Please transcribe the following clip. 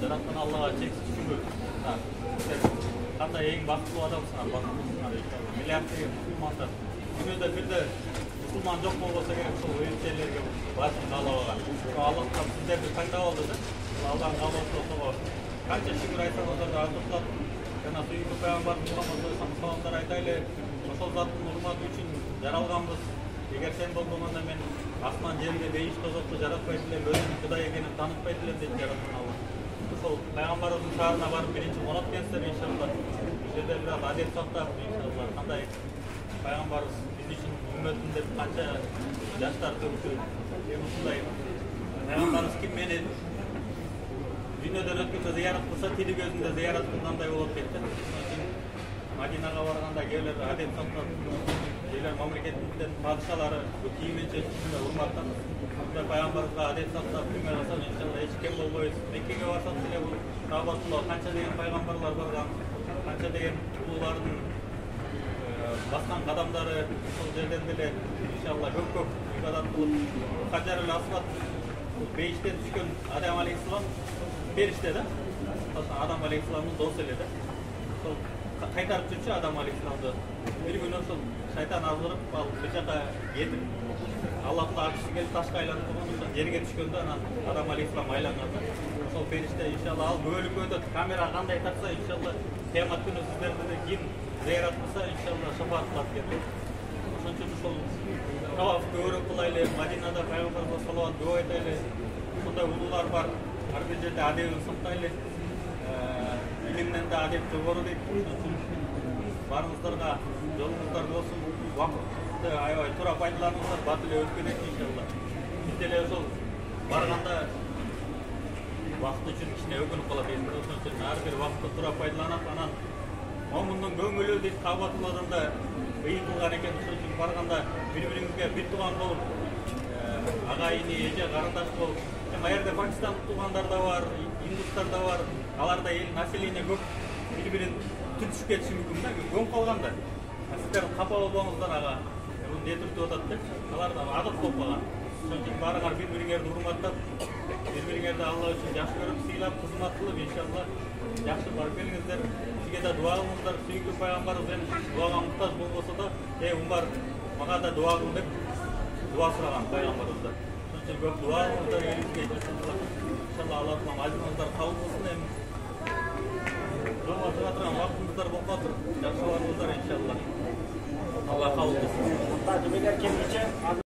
жараткан Аллага чексиз шүгүр. Кандай эң бактылуу адамсың, бактылуусуңар иншалла. Миллиарддеген мусулмандар. Дүйнөдө бирде мусулман жок болбосо керек, ошол өлчөлөргө башын каалабаган. Аллах таала сиздерди тандап алды да. Алланын каалоосу ошого канча шүгүр айтсаңыздар да аз болот. Жана сүйүктүү пайгамбар Мухаммад саллаллаху айтайлы, ошол заттын урматы үчүн жаралганбыз. Эгер сен болбогондо мен асман жерде бейиш тозокту жаратпайт элем, өзүнүн Кудай экенин таанытпайт элем деп жараткан Алла. Ошол пайгамбарыбыздын шаарына барып биринчи конот келсеңер иншалла. Бул жерде бирок адет сактап иншалла кандай пайгамбарыбыз биз үчүн үммөтүн деп канча жаштар төктү. Ушундай пайгамбарыбыз ким менен дүйнөдөн өткөндө зыярат кылса, тили көзүндө зыярат кылгандай болот дейт да. Мадинага барганда кээбилер адет сактап, кээбилер мамлекеттин падышалары кийим-кечегинде урматтанып, пайгамбарыбызга адет сактап күмө кылса, иншалла эч кем болбойбуз. Меккеге барсак деле бул Каабатулла канча деген пайгамбарлар барган, канча деген улуулардын баскан кадамдары ошол жерден деле иншалла көп ибадат кылып, Хаджарул Асвад бейиштен түшкөн Адам алейхиссалам периште да. Адам алейхиссаламдын досу эле да. Ошол кайтарып жүрчү Адам алейхиссаламды. Бир күнү ошол шайтан азырып, ал бир жака кетип, Аллахтын акчысы келип ташка айланып турган, ошол жерге түшкөндө анан Адам алейхиссалам айланган. Ошол периште иншалла ал көбөлүккө өтөт. Камера кандай тартса, иншалла кыямат күнү сиздерди ким зыярат кылса, иншалла шафаат кылат деп. Ошон үчүн ошол таваф көбүрөөк кылайлы, Мадинада пайгамбарыбызга салават көп айтайлы. Ошондой улуулар бар. Ар бир жерде адебин сактайлы. Илимден да адеп жогору дейт. Барыңыздарга жолуңуздар болсун. Убакытты аябай туура пайдаланыңыздар, бат эле өткөнөт иншалла. Биз деле ошол барганда убакыт үчүн кичине өкүнүп калат эми. Ошон үчүн ар бир убакытты туура пайдаланып, анан момундун көңүлү дейт Каабатулладан да ыйы кылган экен. Ошон үчүн барганда бири-бириңизге бир тууган болуп, агайыны, эже, карындаш болуп. Ал жерде Пакистандык туугандар да бар, индустар да бар. Аларда эл население көп, бири-бирин түтүшүп кетиши мүмкүн да, көңүп калганда. Сиздер капа болбоңуздар ага. Бул не түртүп атат да. Алар да адат болуп калган. Ошон үчүн баарыңар бири-бириңерди урматтап, бири-бириңерди Алла үчүн жакшы көрүп, сыйлап, кызмат кылып, иншалла жакшы барып келиңиздер. Сизге да дуа кылыңыздар. Сүйүктүү пайгамбарыбыз дуага муктаж болбосо да, Умар мага да дуа кыл деп дуа сураган пайгамбарыбыздан. Ошон үчүн көп дуа кылыңыздар элибизге. Иншалла Алла таалам ажырыңыздар кабыл кылсын. Эми жолго чыга турган убактыңыздар болуп калыптыр. Жакшы барыңыздар иншалла. Алла кабыл кылсын.